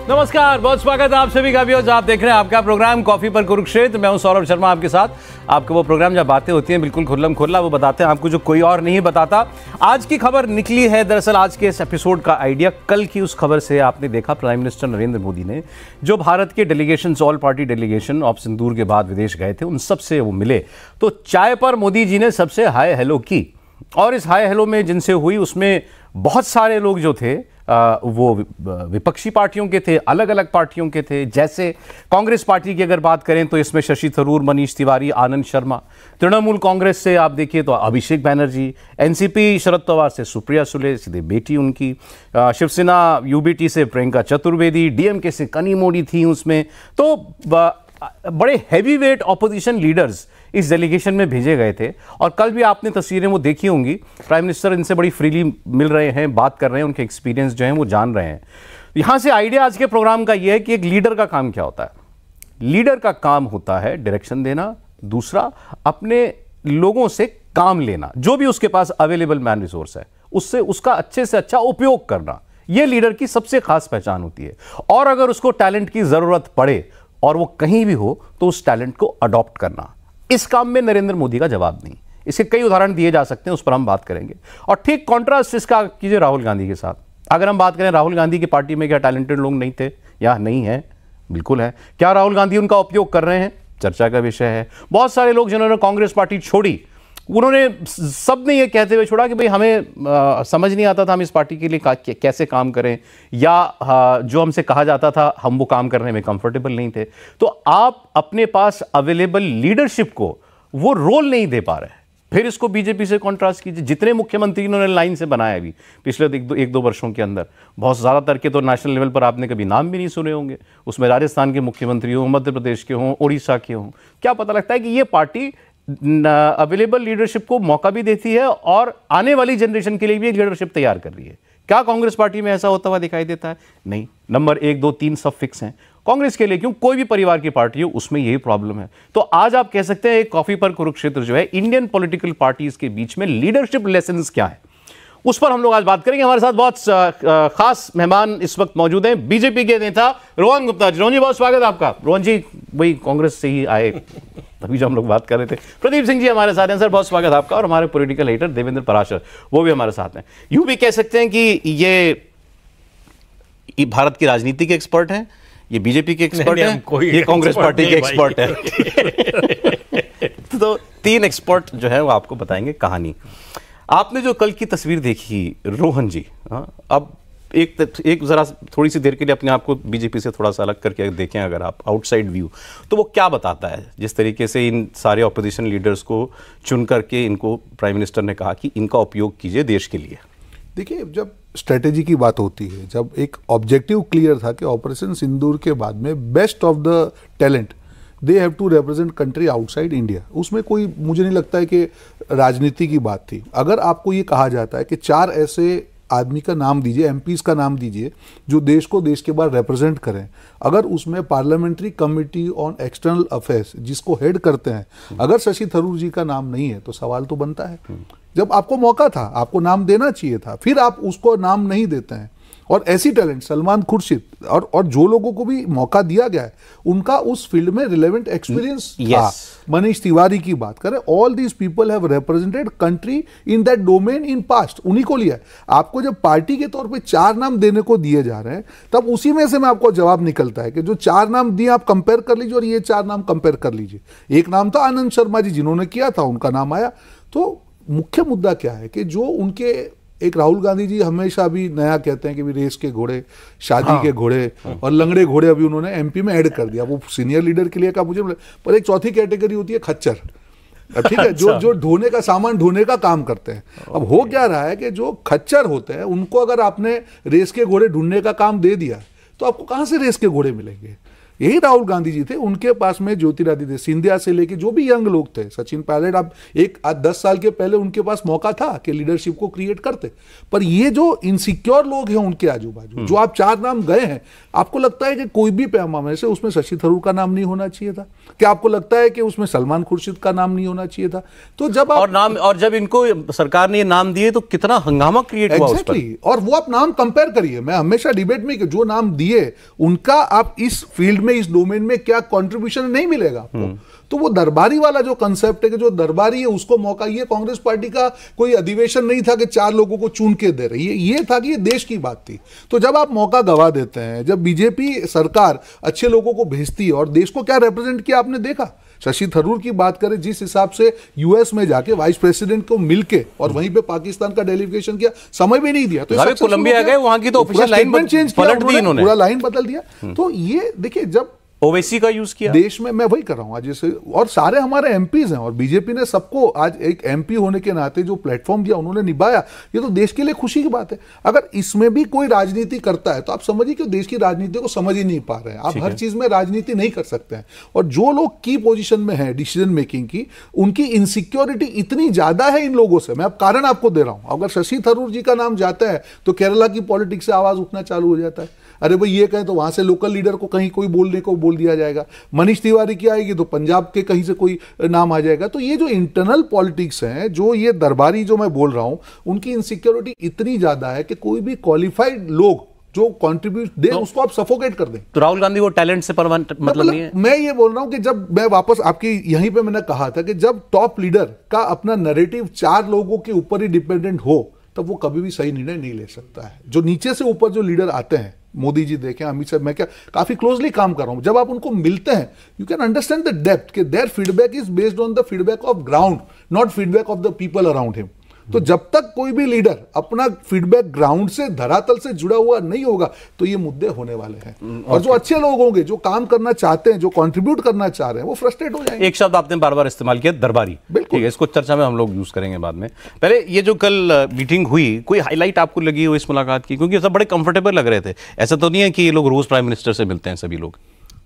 नमस्कार, बहुत स्वागत है आप सभी का भी। आप देख रहे हैं आपका प्रोग्राम कॉफी पर कुरुक्षेत्र। मैं हूं सौरभ शर्मा आपके साथ। आपको वो प्रोग्राम जब बातें होती हैं बिल्कुल खुल्लम खुल्ला वो बताते हैं आपको जो कोई और नहीं बताता। आज की खबर निकली है, दरअसल आज के इस एपिसोड का आइडिया कल की उस खबर से आपने देखा। प्राइम मिनिस्टर नरेंद्र मोदी ने जो भारत के delegation, all party delegation of Sindoor के बाद विदेश गए थे, उन सबसे वो मिले तो चाय पर मोदी जी ने सबसे हाय हेलो की। और इस हाय हेलो में जिनसे हुई उसमें बहुत सारे लोग जो थे वो विपक्षी पार्टियों के थे, अलग अलग पार्टियों के थे। जैसे कांग्रेस पार्टी की अगर बात करें तो इसमें शशि थरूर, मनीष तिवारी, आनंद शर्मा। तृणमूल कांग्रेस से आप देखिए तो अभिषेक बैनर्जी, एनसीपी शरद पवार से सुप्रिया सुले, सीधे बेटी उनकी, शिवसेना यूबीटी से प्रियंका चतुर्वेदी, डीएमके से कनी मोदी थी उसमें। तो बड़े हैवी वेट ऑपोजिशन लीडर्स इस डेलीगेशन में भेजे गए थे। और कल भी आपने तस्वीरें वो देखी होंगी, प्राइम मिनिस्टर इनसे बड़ी फ्रीली मिल रहे हैं, बात कर रहे हैं, उनके एक्सपीरियंस जो हैं वो जान रहे हैं। यहां से आइडिया आज के प्रोग्राम का ये है कि एक लीडर का काम क्या होता है। लीडर का काम होता है डायरेक्शन देना, दूसरा अपने लोगों से काम लेना, जो भी उसके पास अवेलेबल मैन रिसोर्स है उससे उसका अच्छे से अच्छा उपयोग करना। यह लीडर की सबसे खास पहचान होती है। और अगर उसको टैलेंट की जरूरत पड़े और वो कहीं भी हो तो उस टैलेंट को अडॉप्ट करना। इस काम में नरेंद्र मोदी का जवाब नहीं। इसके कई उदाहरण दिए जा सकते हैं, उस पर हम बात करेंगे। और ठीक कॉन्ट्रास्ट इसका कीजिए राहुल गांधी के साथ। अगर हम बात करें राहुल गांधी की पार्टी में क्या टैलेंटेड लोग नहीं थे या नहीं है? बिल्कुल है। क्या राहुल गांधी उनका उपयोग कर रहे हैं? चर्चा का विषय है। बहुत सारे लोग जिन्होंने कांग्रेस पार्टी छोड़ी, उन्होंने सबने ये कहते हुए छोड़ा कि भाई हमें समझ नहीं आता था हम इस पार्टी के लिए कैसे काम करें, या जो हमसे कहा जाता था हम वो काम करने में कंफर्टेबल नहीं थे। तो आप अपने पास अवेलेबल लीडरशिप को वो रोल नहीं दे पा रहे। फिर इसको बीजेपी से कॉन्ट्रास्ट कीजिए। जितने मुख्यमंत्री इन्होंने लाइन से बनाया अभी पिछले एक दो वर्षों के अंदर, बहुत ज़्यादातर के तो नेशनल लेवल पर आपने कभी नाम भी नहीं सुने होंगे। उसमें राजस्थान के मुख्यमंत्री हों, मध्य प्रदेश के हों, उड़ीसा के हों। क्या पता लगता है कि ये पार्टी अवेलेबल लीडरशिप को मौका भी देती है और आने वाली जनरेशन के लिए भी लीडरशिप तैयार कर रही है। क्या कांग्रेस पार्टी में ऐसा होता हुआ दिखाई देता है? नहीं। नंबर 1, 2, 3 सब फिक्स हैं कांग्रेस के लिए। क्यों? कोई भी परिवार की पार्टी हो उसमें यही प्रॉब्लम है। तो आज आप कह सकते हैं एक कॉफी पर कुरुक्षेत्र जो है इंडियन पॉलिटिकल पार्टीज के बीच में लीडरशिप लेसन्स क्या है, उस पर हम लोग आज बात करेंगे। हमारे साथ बहुत खास मेहमान इस वक्त मौजूद हैं। बीजेपी के नेता रोहन गुप्ता जी। रोहन जी, बहुत स्वागत है आपका। रोहन जी वही कांग्रेस से ही आए, तभी जो हम लोग बात कर रहे थे। प्रदीप सिंह जी हमारे साथ हैं। सर बहुत स्वागत है आपका। और हमारे पॉलिटिकल एडिटर देवेंद्र पराशर, वो भी हमारे साथ हैं। यूं भी कह सकते हैं कि ये भारत की राजनीति के एक्सपर्ट हैं, ये बीजेपी के एक्सपर्ट हैं, ये कांग्रेस पार्टी के एक्सपर्ट हैं। तो 3 एक्सपर्ट जो है वो आपको बताएंगे कहानी। आपने जो कल की तस्वीर देखी रोहन जी, अब एक जरा थोड़ी सी देर के लिए अपने आप को बीजेपी से थोड़ा सा अलग करके देखें अगर आप, आउटसाइड व्यू, तो वो क्या बताता है? जिस तरीके से इन सारे ऑपोजिशन लीडर्स को चुन करके इनको प्राइम मिनिस्टर ने कहा कि इनका उपयोग कीजिए देश के लिए। देखिए, जब स्ट्रेटेजी की बात होती है, जब एक ऑब्जेक्टिव क्लियर था कि ऑपरेशन सिंदूर के बाद में best of the talent they have to represent country outside India, उसमें कोई मुझे नहीं लगता है कि राजनीति की बात थी। अगर आपको ये कहा जाता है कि 4 ऐसे आदमी का नाम दीजिए, एमपीज का नाम दीजिए जो देश को देश के बाहर रिप्रेजेंट करें, अगर उसमें parliamentary committee on external affairs जिसको हेड करते हैं, अगर शशि थरूर जी का नाम नहीं है तो सवाल तो बनता है। जब आपको मौका था, आपको नाम देना चाहिए था, फिर आप उसको नाम नहीं देते हैं। और ऐसी टैलेंट सलमान खुर्शीद और जो लोगों को भी मौका दिया गया है उनका उस फील्ड में रिलेवेंट एक्सपीरियंस था। मनीष तिवारी की बात करें, all these people have represented country in that domain in past, उन्हीं को लिया है। आपको जब पार्टी के तौर पे 4 नाम देने को दिए जा रहे हैं, तब उसी में से मैं आपको जवाब निकलता है कि जो 4 नाम दिए आप कंपेयर कर लीजिए और ये 4 नाम कंपेयर कर लीजिए। एक नाम था आनंद शर्मा जी, जिन्होंने किया था, उनका नाम आया। तो मुख्य मुद्दा क्या है कि जो उनके एक राहुल गांधी जी हमेशा अभी नया कहते हैं कि भी रेस के घोड़े, शादी के घोड़े और लंगड़े घोड़े अभी उन्होंने एमपी में ऐड कर दिया। वो सीनियर लीडर के लिए का मुझे, पर एक चौथी कैटेगरी होती है खच्चर, ठीक है, जो ढोने का सामान ढोने का काम करते हैं। अब हो क्या रहा है कि जो खच्चर होते हैं उनको अगर आपने रेस के घोड़े ढूंढने का काम दे दिया तो आपको कहां से रेस के घोड़े मिलेंगे? यही राहुल गांधी जी थे, उनके पास में ज्योतिरादित्य सिंधिया से लेके जो भी यंग लोग थे, सचिन पायलट, अब एक 10 साल के पहले उनके पास मौका था कि लीडरशिप को क्रिएट करते। पर ये जो इनसिक्योर लोग हैं उनके आजू बाजू, जो आप 4 नाम गए हैं, आपको लगता है कि कोई भी पैमाने से उसमें शशि थरूर का नाम नहीं होना चाहिए था? क्या आपको लगता है कि उसमें सलमान खुर्शीद का नाम नहीं होना चाहिए था? तो जब आप और जब इनको सरकार ने ये नाम दिए तो कितना हंगामा क्रिएट हुआ उस पर। और वो आप नाम कंपेयर करिए। मैं हमेशा डिबेट में कि जो नाम दिए उनका आप इस फील्ड में, इस डोमेन में क्या कंट्रीब्यूशन नहीं मिलेगा आपको। तो वो दरबारी वाला जो कंसेप्ट है कि जो दरबारी है उसको मौका, ये कांग्रेस पार्टी का कोई अधिवेशन नहीं था कि 4 लोगों को चुन के दे रही है, ये था कि ये देश की बात थी। तो जब आप मौका गवा देते हैं, जब बीजेपी सरकार अच्छे लोगों को भेजती है, और देश को क्या रिप्रेजेंट किया आपने देखा। शशि थरूर की बात करें, जिस हिसाब से यूएस में जाके वाइस प्रेसिडेंट को मिलके और वहीं पे पाकिस्तान का डेलीगेशन किया, समय भी नहीं दिया। तो कोलंबिया गए, वहां की तो ऑफिशियल लाइन चेंज पलट दी इन्होंने, पूरा लाइन बदल दिया। तो ये देखिए, जब ओवैसी का यूज किया देश में, मैं वही कर रहा हूं आज जैसे, और सारे हमारे एमपीज हैं, और बीजेपी ने सबको आज एक एमपी होने के नाते जो प्लेटफॉर्म दिया उन्होंने निभाया, ये तो देश के लिए खुशी की बात है। अगर इसमें भी कोई राजनीति करता है तो आप समझिए कि देश की राजनीति को समझ ही नहीं पा रहे हैं। आप हर चीज में राजनीति नहीं कर सकते हैं। और जो लोग की पोजीशन में है डिसीजन मेकिंग की, उनकी इनसिक्योरिटी इतनी ज्यादा है इन लोगों से। मैं अब कारण आपको दे रहा हूं, अगर शशि थरूर जी का नाम जाता है तो केरला की पॉलिटिक्स से आवाज उठना चालू हो जाता है। अरे भाई ये कहें तो वहां से लोकल लीडर को कहीं कोई बोलने को बोल दिया जाएगा। मनीष तिवारी की आएगी तो पंजाब के कहीं से कोई नाम आ जाएगा। तो ये जो इंटरनल पॉलिटिक्स हैं, जो ये दरबारी जो मैं बोल रहा हूं, उनकी इनसिक्योरिटी इतनी ज्यादा है कि कोई भी क्वालिफाइड लोग जो कंट्रीब्यूट दे उसको आप सफोकेट कर दें। तो राहुल गांधी वो टैलेंट से मतलब नहीं है। मैं ये बोल रहा हूं कि जब मैं वापस आपकी यहीं पे मैंने कहा था कि जब टॉप लीडर का अपना नैरेटिव 4 लोगों के ऊपर ही डिपेंडेंट हो, तब वो कभी भी सही निर्णय नहीं ले सकता है। जो नीचे से ऊपर जो लीडर आते हैं, मोदी जी देखें, अमित शाह, मैं क्या काफी क्लोजली काम कर रहा हूं, जब आप उनको मिलते हैं, you can understand the depth कि their feedback is based on the feedback of ground, not feedback of the people around him. तो जब तक कोई भी लीडर अपना फीडबैक ग्राउंड से, धरातल से जुड़ा हुआ नहीं होगा, तो ये मुद्दे होने वाले हैं। और जो अच्छे लोग होंगे, जो काम करना चाहते हैं, जो कंट्रीब्यूट करना चाह रहे हैं, वो फ्रस्ट्रेट हो जाएंगे। एक शब्द आपने बार बार इस्तेमाल किया, दरबारी। ठीक है, इसको चर्चा में हम लोग यूज करेंगे बाद में। पहले ये जो कल मीटिंग हुई, कोई हाईलाइट आपको लगी हो इस मुलाकात की? क्योंकि सब बड़े कंफर्टेबल लग रहे थे। ऐसा तो नहीं है कि ये लोग रोज प्राइम मिनिस्टर से मिलते हैं सभी लोग।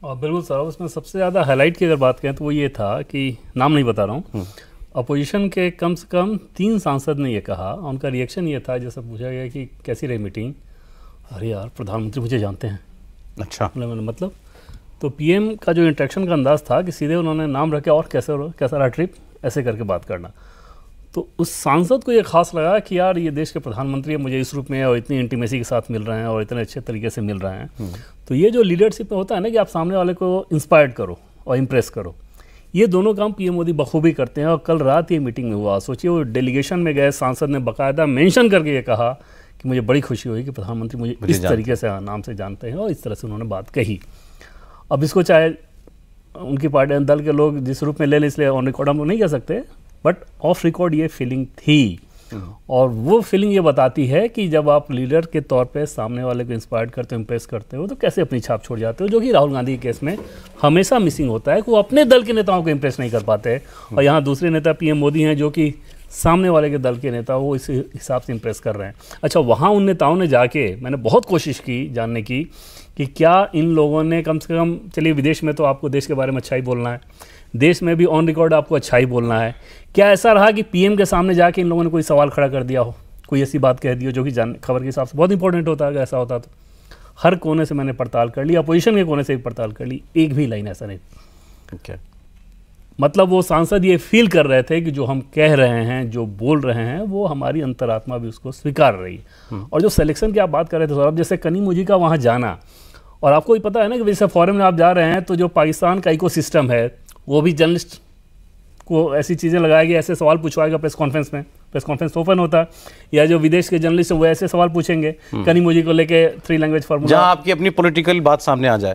बिल्कुल सर, उसमें सबसे ज़्यादा हाईलाइट की अगर बात करें तो वो ये था कि, नाम नहीं बता रहा हूँ, अपोजिशन के कम से कम 3 सांसद ने ये कहा, उनका रिएक्शन ये था, जैसे पूछा गया कि कैसी रही मीटिंग, अरे यार प्रधानमंत्री मुझे जानते हैं। अच्छा, मतलब तो पीएम का जो इंटरेक्शन का अंदाज था कि सीधे उन्होंने नाम रखे और कैसा रहा ट्रिप, ऐसे करके बात करना। तो उस सांसद को ये खास लगा कि यार ये देश के प्रधानमंत्री है, मुझे इस रूप में और इतनी इंटीमेसी के साथ मिल रहे हैं और इतने अच्छे तरीके से मिल रहे हैं। तो ये जो लीडरशिप में होता है ना कि आप सामने वाले को इंस्पायर्ड करो और इम्प्रेस करो, ये दोनों काम पीएम मोदी बखूबी करते हैं। और कल रात ये मीटिंग में हुआ, सोचिए वो डेलीगेशन में गए सांसद ने बाकायदा मेंशन करके ये कहा कि मुझे बड़ी खुशी हुई कि प्रधानमंत्री मुझे इस तरीके से नाम से जानते हैं और इस तरह से उन्होंने बात कही। अब इसको चाहे उनकी पार्टी दल के लोग जिस रूप में ले लें, इसलिए ऑन रिकॉर्ड हम लोग नहीं कह सकते, बट ऑफ रिकॉर्ड ये फीलिंग थी। और वो फीलिंग ये बताती है कि जब आप लीडर के तौर पे सामने वाले को इंस्पायर करते हो, इम्प्रेस करते हो, तो कैसे अपनी छाप छोड़ जाते हो, जो कि राहुल गांधी के केस में हमेशा मिसिंग होता है कि वो अपने दल के नेताओं को इम्प्रेस नहीं कर पाते। और यहाँ दूसरे नेता पीएम मोदी हैं जो कि सामने वाले के दल के नेता वो इस हिसाब से इम्प्रेस कर रहे हैं। अच्छा, वहाँ उन नेताओं ने जाके, मैंने बहुत कोशिश की जानने की कि क्या इन लोगों ने कम से कम, चलिए विदेश में तो आपको देश के बारे में अच्छा ही बोलना है, देश में भी ऑन रिकॉर्ड आपको अच्छा ही बोलना है, क्या ऐसा रहा कि पीएम के सामने जाके इन लोगों ने कोई सवाल खड़ा कर दिया हो, कोई ऐसी बात कह दी हो जो कि खबर के हिसाब से बहुत इंपॉर्टेंट होता है? अगर ऐसा होता तो हर कोने से मैंने पड़ताल कर ली, अपोजिशन के कोने से भी पड़ताल कर ली, एक भी लाइन ऐसा नहीं। okay. मतलब वो सांसद ये फील कर रहे थे कि जो हम कह रहे हैं, जो बोल रहे हैं, वो हमारी अंतरात्मा भी उसको स्वीकार रही है। और जो सिलेक्शन की आप बात कर रहे थे सौरभ, जैसे कनीमोझी का वहाँ जाना, और आपको भी पता है ना कि जैसे फॉरेन में आप जा रहे हैं तो जो पाकिस्तान का इकोसिस्टम है वो भी जर्नलिस्ट को ऐसी चीज़ें लगाएगी, ऐसे सवाल पूछवाएगा प्रेस कॉन्फ्रेंस में, प्रेस कॉन्फ्रेंस ओपन होता है, या जो विदेश के जर्नलिस्ट है वो ऐसे सवाल पूछेंगे कनीमोझी को लेके 3 लैंग्वेज फार्मूला, जहां आपकी अपनी पॉलिटिकल बात सामने आ जाए,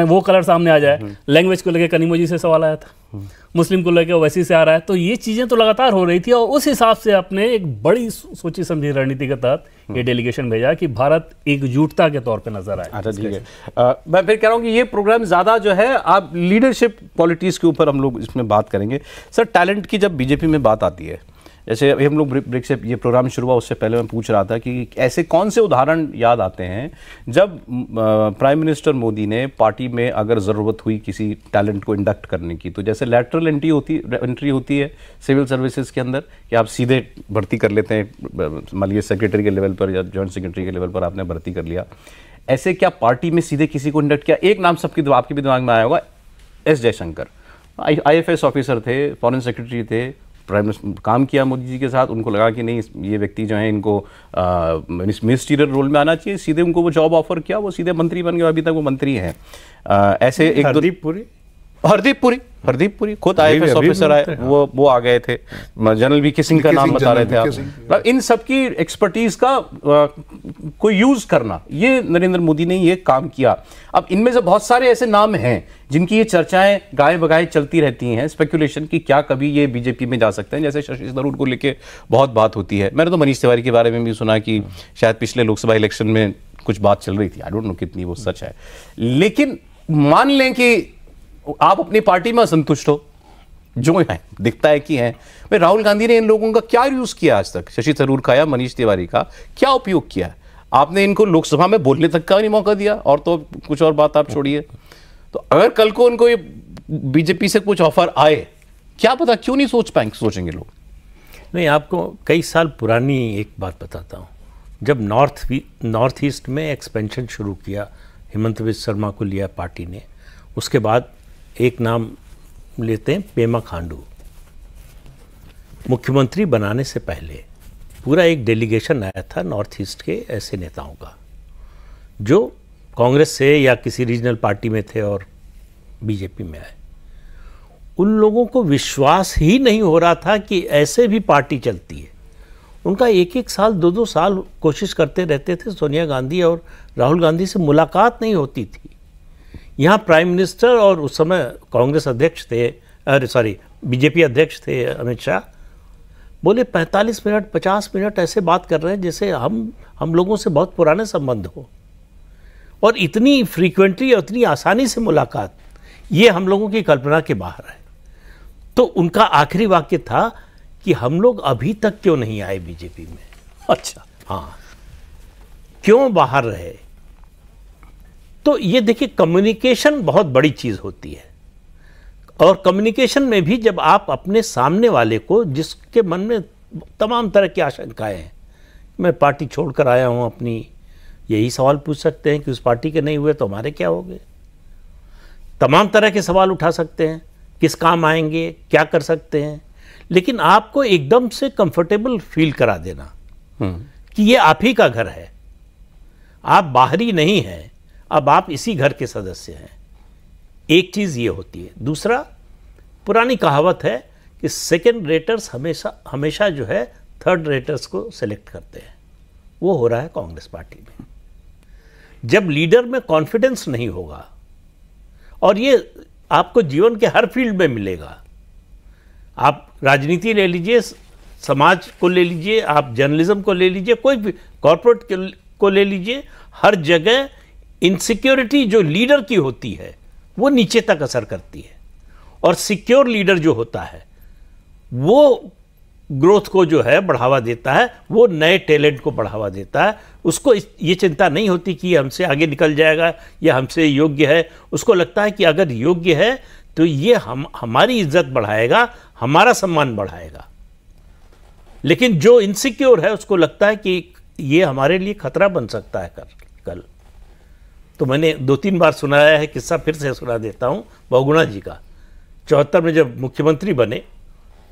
वो कलर सामने आ जाए। लैंग्वेज को लेके कनीमोझी से सवाल आया था, मुस्लिम को लेकर ओवैसी से आ रहा है। तो ये चीज़ें तो लगातार हो रही थी और उस हिसाब से अपने एक बड़ी सोची समझी रणनीति के तहत ये डेलीगेशन भेजा कि भारत एकजुटता के तौर पे नजर आए। अच्छा, ठीक है। मैं फिर कह रहा हूँ कि ये प्रोग्राम ज़्यादा जो है, आप लीडरशिप पॉलिटिक्स के ऊपर हम लोग इसमें बात करेंगे। सर, टैलेंट की जब बीजेपी में बात आती है, जैसे अभी हम लोग ब्रेक से ये प्रोग्राम शुरू हुआ उससे पहले मैं पूछ रहा था कि ऐसे कौन से उदाहरण याद आते हैं जब प्राइम मिनिस्टर मोदी ने पार्टी में अगर ज़रूरत हुई किसी टैलेंट को इंडक्ट करने की, तो जैसे लैटरल एंट्री होती है सिविल सर्विसेज के अंदर कि आप सीधे भर्ती कर लेते हैं, मान लीजिए सेक्रेटरी के लेवल पर या जॉइंट सेक्रेटरी के लेवल पर आपने भर्ती कर लिया, ऐसे क्या पार्टी में सीधे किसी को इंडक्ट किया? एक नाम आपके भी दिमाग में आया होगा, एस जयशंकर, IFS ऑफिसर थे, फॉरेन सेक्रेटरी थे, प्राइम मिनिस्टर काम किया मोदी जी के साथ, उनको लगा कि नहीं ये व्यक्ति जो है इनको मिनिस्टीरियल रोल में आना चाहिए, सीधे उनको वो जॉब ऑफर किया, वो सीधे मंत्री बन गए, अभी तक वो मंत्री हैं। ऐसे एक हरदीप पुरी खुद IFS ऑफिसर आए, वो आ गए थे, जनरल VK सिंह का नाम बता रहे थे आप। इन सब की एक्सपर्टीज का कोई यूज करना, ये नरेंद्र मोदी ने ये काम किया। अब इनमें से बहुत सारे ऐसे नाम हैं जिनकी ये चर्चाएं गाय बगाए चलती रहती हैं, स्पेकुलेशन की क्या कभी ये बीजेपी में जा सकते हैं। जैसे शशि थरूर को लेके बहुत बात होती है, मैंने तो मनीष तिवारी के बारे में भी सुना कि शायद पिछले लोकसभा इलेक्शन में कुछ बात चल रही थी, आई डोंट नो कितनी वो सच है। लेकिन मान लें कि आप अपनी पार्टी में असंतुष्ट हो, जो है दिखता है कि हैं, भाई राहुल गांधी ने इन लोगों का क्या यूज किया आज तक, शशि थरूर का या मनीष तिवारी का क्या उपयोग किया? आपने इनको लोकसभा में बोलने तक का नहीं मौका दिया, और तो कुछ और बात आप छोड़िए। तो अगर कल को उनको ये बीजेपी से कुछ ऑफर आए, क्या पता क्यों नहीं सोचेंगे लोग? नहीं, आपको कई साल पुरानी एक बात बताता हूँ। जब नॉर्थ ईस्ट में एक्सपेंशन शुरू किया, हेमंत बिस्वा शर्मा को लिया पार्टी ने, उसके बाद एक नाम लेते हैं पेमा खांडू। मुख्यमंत्री बनाने से पहले पूरा एक डेलीगेशन आया था नॉर्थ ईस्ट के ऐसे नेताओं का जो कांग्रेस से या किसी रीजनल पार्टी में थे और बीजेपी में आए। उन लोगों को विश्वास ही नहीं हो रहा था कि ऐसे भी पार्टी चलती है। उनका एक साल 2 साल कोशिश करते रहते थे, सोनिया गांधी और राहुल गांधी से मुलाकात नहीं होती थी। यहाँ प्राइम मिनिस्टर और उस समय कांग्रेस अध्यक्ष थे, बीजेपी अध्यक्ष थे अमित शाह, बोले 45 मिनट 50 मिनट ऐसे बात कर रहे हैं जैसे हम लोगों से बहुत पुराने संबंध हो, और इतनी फ्रीक्वेंटली और इतनी आसानी से मुलाकात, ये हम लोगों की कल्पना के बाहर है। तो उनका आखिरी वाक्य था कि हम लोग अभी तक क्यों नहीं आए बीजेपी में। अच्छा, हाँ, क्यों बाहर रहे? तो ये देखिए, कम्युनिकेशन बहुत बड़ी चीज़ होती है, और कम्युनिकेशन में भी जब आप अपने सामने वाले को, जिसके मन में तमाम तरह की आशंकाएं हैं, मैं पार्टी छोड़कर आया हूं अपनी, यही सवाल पूछ सकते हैं कि उस पार्टी के नहीं हुए तो हमारे क्या होंगे। तमाम तरह के सवाल उठा सकते हैं, किस काम आएंगे, क्या कर सकते हैं, लेकिन आपको एकदम से कंफर्टेबल फील करा देना कि ये आप ही का घर है, आप बाहरी नहीं हैं, अब आप इसी घर के सदस्य हैं। एक चीज़ ये होती है। दूसरा, पुरानी कहावत है कि सेकंड रेटर्स हमेशा जो है थर्ड रेटर्स को सेलेक्ट करते हैं। वो हो रहा है कांग्रेस पार्टी में। जब लीडर में कॉन्फिडेंस नहीं होगा, और ये आपको जीवन के हर फील्ड में मिलेगा, आप राजनीति ले लीजिए, समाज को ले लीजिए, आप जर्नलिज्म को ले लीजिए, कोई भी कॉर्पोरेट को ले लीजिए, हर जगह इनसिक्योरिटी जो लीडर की होती है वो नीचे तक असर करती है, और सिक्योर लीडर जो होता है वो ग्रोथ को जो है बढ़ावा देता है, वो नए टैलेंट को बढ़ावा देता है। उसको ये चिंता नहीं होती कि हमसे आगे निकल जाएगा या हमसे योग्य है। उसको लगता है कि अगर योग्य है तो ये हमारी इज्जत बढ़ाएगा, हमारा सम्मान बढ़ाएगा। लेकिन जो इनसिक्योर है उसको लगता है कि ये हमारे लिए खतरा बन सकता है कल। तो मैंने 2-3 बार सुनाया है किस्सा, फिर से सुना देता हूँ बहुगुणा जी का। 74 में जब मुख्यमंत्री बने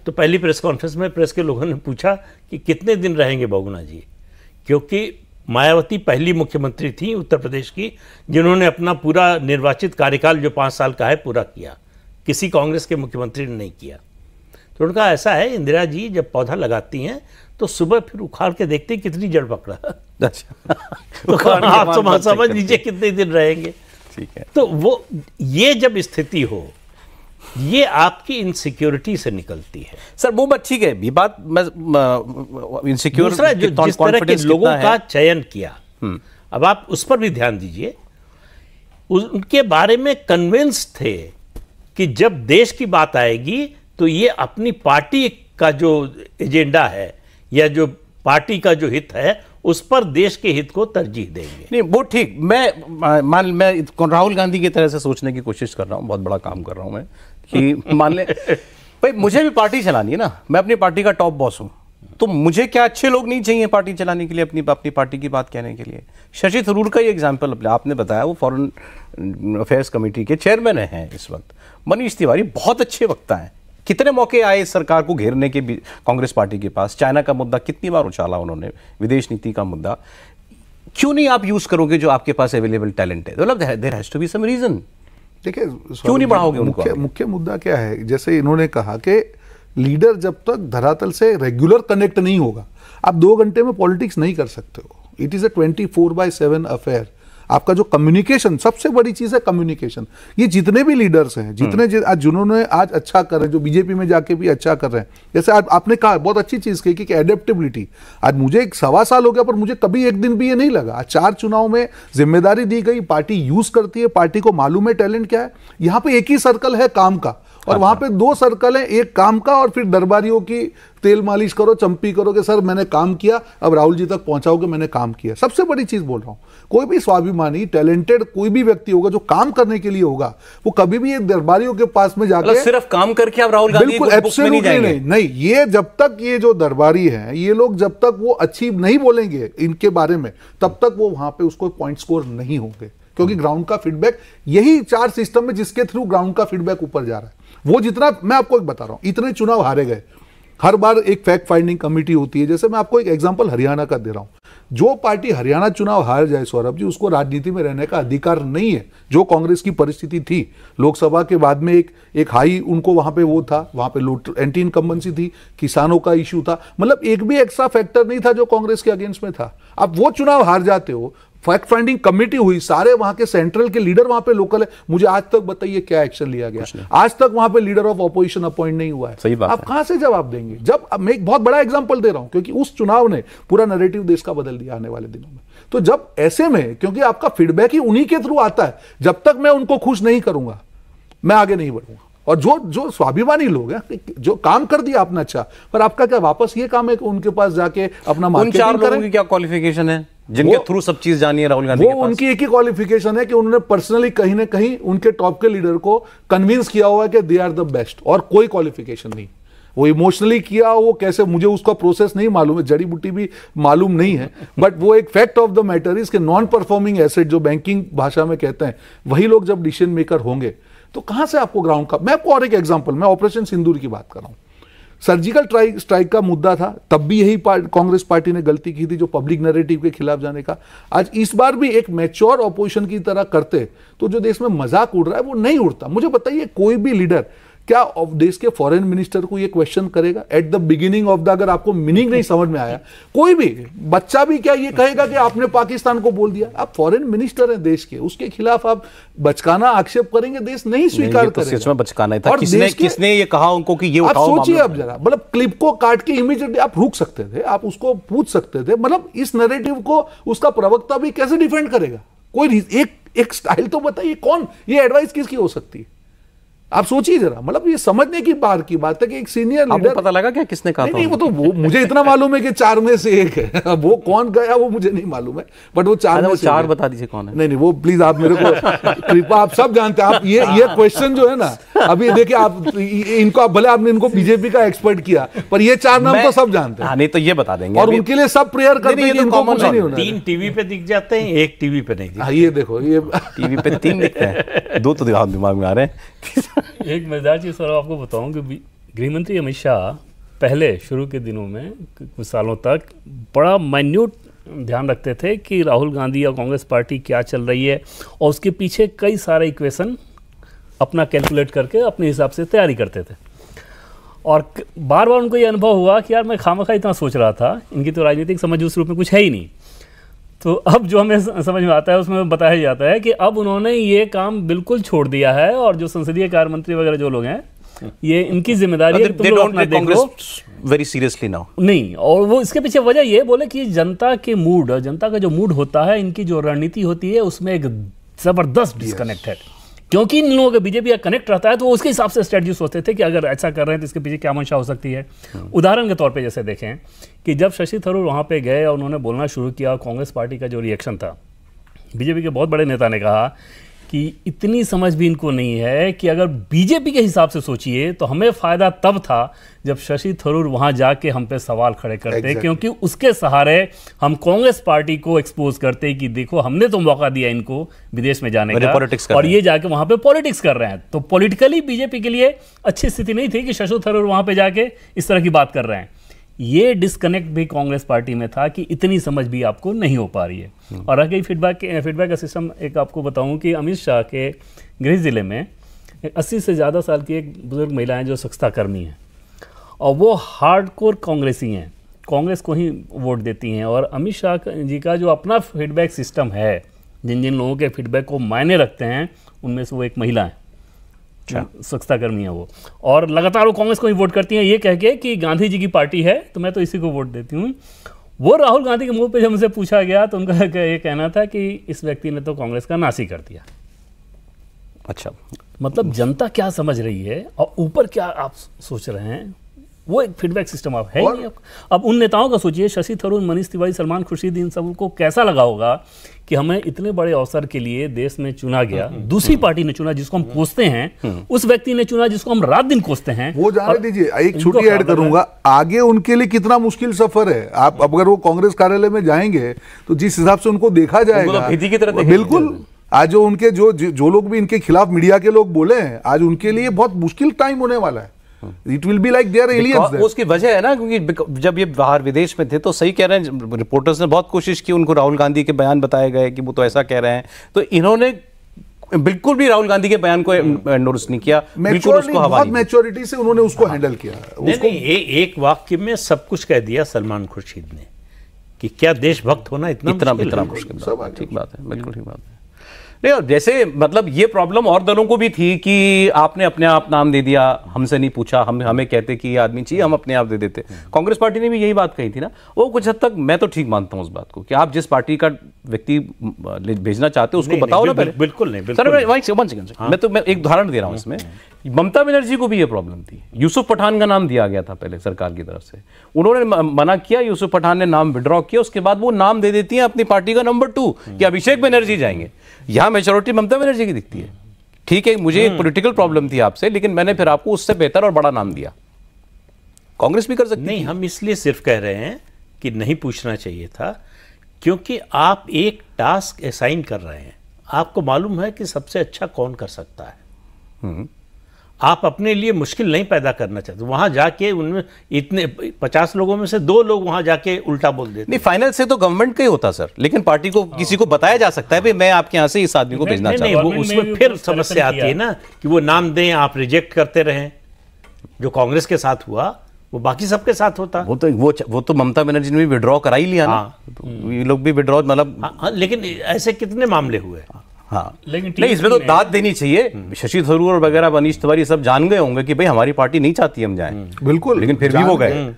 तो पहली प्रेस कॉन्फ्रेंस में प्रेस के लोगों ने पूछा कि कितने दिन रहेंगे बहुगुणा जी, क्योंकि मायावती पहली मुख्यमंत्री थी उत्तर प्रदेश की जिन्होंने अपना पूरा निर्वाचित कार्यकाल जो 5 साल का है पूरा किया, किसी कांग्रेस के मुख्यमंत्री ने नहीं किया। तो उनका ऐसा है, इंदिरा जी जब पौधा लगाती हैं तो सुबह फिर उखाड़ के देखते हैं कितनी जड़ पकड़ा। अच्छा तो आप समझ लीजिए कितने दिन रहेंगे। ठीक है। तो वो ये जब स्थिति हो, ये आपकी इनसिक्योरिटी से निकलती है। सर वो बात ठीक है, ये बात इनसिक्योर दूसरा जो जिस तरह के लोगों का चयन किया, अब आप उस पर भी ध्यान दीजिए। उनके बारे में कन्विंस थे कि जब देश की बात आएगी तो ये अपनी पार्टी का जो एजेंडा है या जो पार्टी का जो हित है उस पर देश के हित को तरजीह देंगे। नहीं वो ठीक, मैं राहुल गांधी की तरह से सोचने की कोशिश कर रहा हूँ, बहुत बड़ा काम कर रहा हूँ मैं कि मान ले भाई मुझे भी पार्टी चलानी है ना, मैं अपनी पार्टी का टॉप बॉस हूँ, तो मुझे क्या अच्छे लोग नहीं चाहिए पार्टी चलाने के लिए, अपनी पार्टी की बात कहने के लिए। शशि थरूर का ही एग्जाम्पल आपने बताया, वो फॉरेन अफेयर्स कमेटी के चेयरमैन हैं इस वक्त। मनीष तिवारी बहुत अच्छे वक्ता हैं, कितने मौके आए इस सरकार को घेरने के कांग्रेस पार्टी के पास, चाइना का मुद्दा कितनी बार उछाला उन्होंने, विदेश नीति का मुद्दा। क्यों नहीं आप यूज करोगे जो आपके पास अवेलेबल टैलेंट है? मतलब there has to be some reason. देखिए क्यों नहीं बढ़ाओगे उनको? मुख्य मुद्दा क्या है, जैसे इन्होंने कहा कि लीडर जब तक धरातल से रेगुलर कनेक्ट नहीं होगा, आप 2 घंटे में पॉलिटिक्स नहीं कर सकते हो। It is a 24/7 affair. आपका जो कम्युनिकेशन, सबसे बड़ी चीज है कम्युनिकेशन। ये जितने भी लीडर्स हैं, आज जिन्होंने आज अच्छा कर रहे हैं, जो बीजेपी में जाके भी अच्छा कर रहे हैं, जैसे आज आपने कहा बहुत अच्छी चीज कही कि एडेप्टेबिलिटी। आज मुझे 1.25 साल हो गया, पर मुझे कभी एक दिन भी ये नहीं लगा। आज 4 चुनाव में जिम्मेदारी दी गई, पार्टी यूज करती है, पार्टी को मालूम है टैलेंट क्या है। यहाँ पे एक ही सर्कल है काम का, और वहां पे 2 सर्कल है, एक काम का और फिर दरबारियों की तेल मालिश करो, चंपी करो कि सर मैंने काम किया, अब राहुल जी तक पहुंचाओ कि मैंने काम किया। सबसे बड़ी चीज बोल रहा हूं, कोई भी स्वाभिमानी टैलेंटेड कोई भी व्यक्ति होगा जो काम करने के लिए होगा, वो कभी भी ये दरबारियों के पास में जाकर सिर्फ काम करके आप राहुल गांधी बिल्कुल एब्सोल्युटली नहीं, ये जब तक ये जो दरबारी है, ये लोग जब तक वो अचीव नहीं बोलेंगे इनके बारे में, तब तक वो वहां पे उसको पॉइंट स्कोर नहीं होंगे। क्योंकि ग्राउंड का फीडबैक, यही 4 सिस्टम में जिसके थ्रू ग्राउंड का फीडबैक ऊपर जा रहा है, वो जितना, मैं आपको एक बता रहा हूं, इतने चुनाव हारे गए, हर बार एक फैक्ट फाइंडिंग कमेटी होती है। जैसे मैं आपको एक एग्जांपल हरियाणा का दे रहा हूं, जो पार्टी हरियाणा चुनाव हार जाए सौरभ जी, उसको राजनीति में रहने का अधिकार नहीं है। जो कांग्रेस की परिस्थिति थी, लोकसभा के बाद में एक हाई उनको वहां पे वो था, वहां पे एंटी इनकम्बेंसी थी, किसानों का इश्यू था, मतलब एक भी एक्स्ट्रा फैक्टर नहीं था जो कांग्रेस के अगेंस्ट में था। अब वो चुनाव हार जाते हो, फैक्ट फाइंडिंग कमेटी हुई, सारे वहां के सेंट्रल के लीडर वहां पे लोकल है, मुझे आज तक बताइए क्या एक्शन लिया गया? आज तक वहां पे लीडर ऑफ ऑपोजिशन अपॉइंट नहीं हुआ है। सही बात आप कहां से जवाब देंगे? जब मैं एक बहुत बड़ा एग्जांपल दे रहा हूं, क्योंकि उस चुनाव ने पूरा नैरेटिव देश का बदल दिया आने वाले दिनों में। तो जब ऐसे में, क्योंकि आपका फीडबैक ही उन्हीं के थ्रू आता है, जब तक मैं उनको खुश नहीं करूंगा मैं आगे नहीं बढ़ूंगा। और जो स्वाभिमानी लोग हैं, जो काम कर दिया अपना अच्छा, पर आपका क्या वापस ये काम है कि उनके पास जाके अपना मार्केटिंग करें? की क्या क्वालिफिकेशन है जिनके थ्रू सब चीज जानी है राहुल गांधी के पास? उनकी एक ही क्वालिफिकेशन है कि उन्होंने पर्सनली कहीं ना कहीं उनके टॉप के लीडर को कन्विंस किया हुआ है कि दे आर द बेस्ट, और कोई क्वालिफिकेशन नहीं। वो इमोशनली किया, वो कैसे, मुझे उसका प्रोसेस नहीं मालूम है, जड़ी बूटी भी मालूम नहीं है, बट वो एक fact of the matter is कि नॉन परफॉर्मिंग एसेट, जो बैंकिंग भाषा में कहते हैं, वही लोग जब डिसीजन मेकर होंगे, तो कहां से आपको ग्राउंड का? मैं आपको और एक एग्जांपल, मैं ऑपरेशन सिंदूर की बात कर रहा हूं। सर्जिकल स्ट्राइक का मुद्दा था, तब भी यही कांग्रेस पार्टी ने गलती की थी, जो पब्लिक नैरेटिव के खिलाफ जाने का। आज इस बार भी एक मैच्योर ऑपोजिशन की तरह करते तो जो देश में मजाक उड़ रहा है वो नहीं उड़ता। मुझे बताइए, कोई भी लीडर क्या देश के फॉरेन मिनिस्टर को ये क्वेश्चन करेगा at the beginning of the, अगर आपको मीनिंग नहीं समझ में आया, कोई भी बच्चा भी क्या ये कहेगा कि आपने पाकिस्तान को बोल दिया? आप फॉरेन मिनिस्टर हैं देश के, उसके खिलाफ आप बचकाना आक्षेप करेंगे, देश नहीं स्वीकार करेगा। तो बचकाना ही था। किसने ये कहा उनको कि ये आप सोचिए, अब जरा, मतलब क्लिप को काट के इमीडिएटली आप रुक सकते थे, आप उसको पूछ सकते थे, मतलब इस नैरेटिव को उसका प्रवक्ता भी कैसे डिफेंड करेगा? कोई एक स्टाइल तो बताइए, कौन ये एडवाइस किसकी हो सकती है? आप सोचिए जरा, मतलब ये समझने की बात है कि एक सीनियर लीडर, पता लगा क्या किसने कहा? नहीं, वो मुझे इतना मालूम है कि 4 में से एक है, अब वो कौन गया वो मुझे नहीं मालूम है, बट वो 4 में से 4 बता दीजिए कौन है। नहीं, वो प्लीज आप मेरे को कृपा, आप सब जानते हैं। आप ये क्वेश्चन जो है ना, अभी देखिए आप इनको, आप भले आपने इनको बीजेपी का एक्सपर्ट किया, पर ये 4 नाम तो सब जानते हैं। नहीं तो ये बता देंगे, और उनके लिए सब प्रेयर करते हैं कि इनको कुछ नहीं होना। 3 टीवी पे दिख जाते हैं, 1 टीवी पे नहीं दिखते। ये देखो, ये टीवी पे 3 दिखते हैं, 2 तो दिमाग में आ रहे हैं। एक मजेदार चीज़ सर आपको बताऊं कि गृहमंत्री अमित शाह पहले शुरू के दिनों में कुछ सालों तक बड़ा माइन्यूट ध्यान रखते थे कि राहुल गांधी और कांग्रेस पार्टी क्या चल रही है, और उसके पीछे कई सारे इक्वेशन अपना कैलकुलेट करके अपने हिसाब से तैयारी करते थे। और बार बार उनको ये अनुभव हुआ कि यार मैं खामखा इतना सोच रहा था, इनकी तो राजनीतिक समझ उस रूप में कुछ है ही नहीं। तो अब जो हमें समझ में आता है उसमें बताया जाता है कि अब उन्होंने ये काम बिल्कुल छोड़ दिया है, और जो संसदीय कार्य मंत्री वगैरह जो लोग हैं, ये इनकी जिम्मेदारी है, तुम लोग अपना देख लो वेरी सीरियसली नाउ। नहीं, और वो इसके पीछे वजह ये बोले कि जनता के मूड, जनता का जो मूड होता है, इनकी जो रणनीति होती है, उसमें एक जबरदस्त डिस्कनेक्ट है। क्योंकि इन लोगों का बीजेपी का कनेक्ट रहता है तो वो उसके हिसाब से स्ट्रेटजी सोचते थे कि अगर ऐसा कर रहे हैं तो इसके पीछे क्या मंशा हो सकती है। उदाहरण के तौर पे जैसे देखें कि जब शशि थरूर वहाँ पे गए और उन्होंने बोलना शुरू किया, कांग्रेस पार्टी का जो रिएक्शन था, बीजेपी के बहुत बड़े नेता ने कहा कि इतनी समझ भी इनको नहीं है कि अगर बीजेपी के हिसाब से सोचिए तो हमें फ़ायदा तब था जब शशि थरूर वहाँ जाके हम पे सवाल खड़े करते, क्योंकि उसके सहारे हम कांग्रेस पार्टी को एक्सपोज करते कि देखो हमने तो मौका दिया इनको विदेश में जाने का और ये जाके वहाँ पे पॉलिटिक्स कर रहे हैं। तो पॉलिटिकली बीजेपी के लिए अच्छी स्थिति नहीं थी कि शशि थरूर वहाँ पे जाके इस तरह की बात कर रहे हैं। ये डिस्कनेक्ट भी कांग्रेस पार्टी में था कि इतनी समझ भी आपको नहीं हो पा रही है। और अगर फीडबैक का सिस्टम एक आपको बताऊं कि अमित शाह के गृह जिले में 80 से ज़्यादा साल की एक बुजुर्ग महिला हैं जो स्वच्छता कर्मी हैं और वो हार्डकोर कांग्रेसी हैं, कांग्रेस को ही वोट देती हैं। और अमित शाह जी का जो अपना फीडबैक सिस्टम है, जिन जिन लोगों के फीडबैक को मायने रखते हैं उनमें से वो एक महिला है, स्वच्छता कर्मी है वो, और लगातार वो कांग्रेस को ही वोट करती हैं ये कह के कि गांधी जी की पार्टी है तो मैं तो इसी को वोट देती हूँ। वो राहुल गांधी के मुंह पे जब मुझसे पूछा गया तो उनका ये कहना था कि इस व्यक्ति ने तो कांग्रेस का नाश ही कर दिया। अच्छा, मतलब जनता क्या समझ रही है और ऊपर क्या आप सोच रहे हैं, वो एक फीडबैक सिस्टम आप है ही नहीं। अब उन नेताओं का सोचिए, शशि थरूर, मनीष तिवारी, सलमान खुर्शीद, इन सबको कैसा लगा होगा कि हमें इतने बड़े अवसर के लिए देश में चुना गया, दूसरी पार्टी ने चुना जिसको हम कोसते हैं, उस व्यक्ति ने चुना जिसको हम रात दिन कोसते हैं। वो जाने दीजिए, एक छुट्टी ऐड करूंगा, आगे उनके लिए कितना मुश्किल सफर है। आप अगर वो कांग्रेस कार्यालय में जाएंगे तो जिस हिसाब से उनको देखा जाएगा, बिल्कुल आज जो उनके जो लोग भी इनके खिलाफ मीडिया के लोग बोले हैं, आज उनके लिए बहुत मुश्किल टाइम होने वाला है। It will be like they are aliens there. उसकी वजह है ना, क्योंकि जब ये बाहर विदेश में थे तो सही कह रहे हैं, रिपोर्टर्स ने बहुत कोशिश की, उनको राहुल गांधी के बयान बताए गए कि वो तो ऐसा कह रहे हैं, तो इन्होंने बिल्कुल भी राहुल गांधी के बयान को एंडोर्स नहीं किया, बिल्कुल उसको हवा दी। मैच्योरिटी से उन्होंने उसको हैंडल किया। नहीं, एक वाक्य में सब कुछ कह दिया सलमान खुर्शीद ने कि क्या देशभक्त होना इतना मुश्किल। ठीक बात है, बिल्कुल ठीक बात है। नहीं, और जैसे मतलब ये प्रॉब्लम और दलों को भी थी कि आपने अपने आप नाम दे दिया, हमसे नहीं पूछा, हमें कहते कि ये आदमी चाहिए, हम अपने आप दे देते। कांग्रेस पार्टी ने भी यही बात कही थी ना। वो कुछ हद तक मैं तो ठीक मानता हूं उस बात को कि आप जिस पार्टी का व्यक्ति भेजना चाहते हो उसको बताओ ना पहले। बिल्कुल नहीं, सर मैं एक उदाहरण दे रहा हूं इसमें। ममता बनर्जी को भी ये प्रॉब्लम थी, यूसुफ पठान का नाम दिया गया था पहले सरकार की तरफ से, उन्होंने मना किया, यूसुफ पठान ने नाम विड्रॉ किया, उसके बाद वो नाम दे देती है अपनी पार्टी का नंबर 2 कि अभिषेक बनर्जी जाएंगे। यहाँ मेजोरिटी ममता बनर्जी की दिखती है। ठीक है, मुझे एक पॉलिटिकल प्रॉब्लम थी आपसे, लेकिन मैंने फिर आपको उससे बेहतर और बड़ा नाम दिया। कांग्रेस भी कर सकती नहीं, हम इसलिए सिर्फ कह रहे हैं कि नहीं पूछना चाहिए था, क्योंकि आप एक टास्क असाइन कर रहे हैं, आपको मालूम है कि सबसे अच्छा कौन कर सकता है। आप अपने लिए मुश्किल नहीं पैदा करना चाहते, वहां जाके उनमें इतने 50 लोगों में से 2 लोग वहां जाके उल्टा बोल देते। नहीं, फाइनल से तो गवर्नमेंट का ही होता सर, लेकिन पार्टी को किसी को बताया जा सकता है भाई मैं आपके यहाँ से इस आदमी को भेजना चाहता हूं। उसमें फिर समस्या आती है ना कि वो नाम दें, आप रिजेक्ट करते रहें। जो कांग्रेस के साथ हुआ वो बाकी सबके साथ होता। वो तो ममता बनर्जी ने भी विड्रॉ करा ही लिया ना, ये लोग भी विड्रॉ मतलब। लेकिन ऐसे कितने मामले हुए? हाँ, नहीं, इसमें तो दाद देनी चाहिए। शशि थरूर और वगैरह मनीष तिवारी सब जान गए होंगे कि भाई हमारी पार्टी नहीं चाहती हम जाएं, बिल्कुल, लेकिन फिर भी वो गए।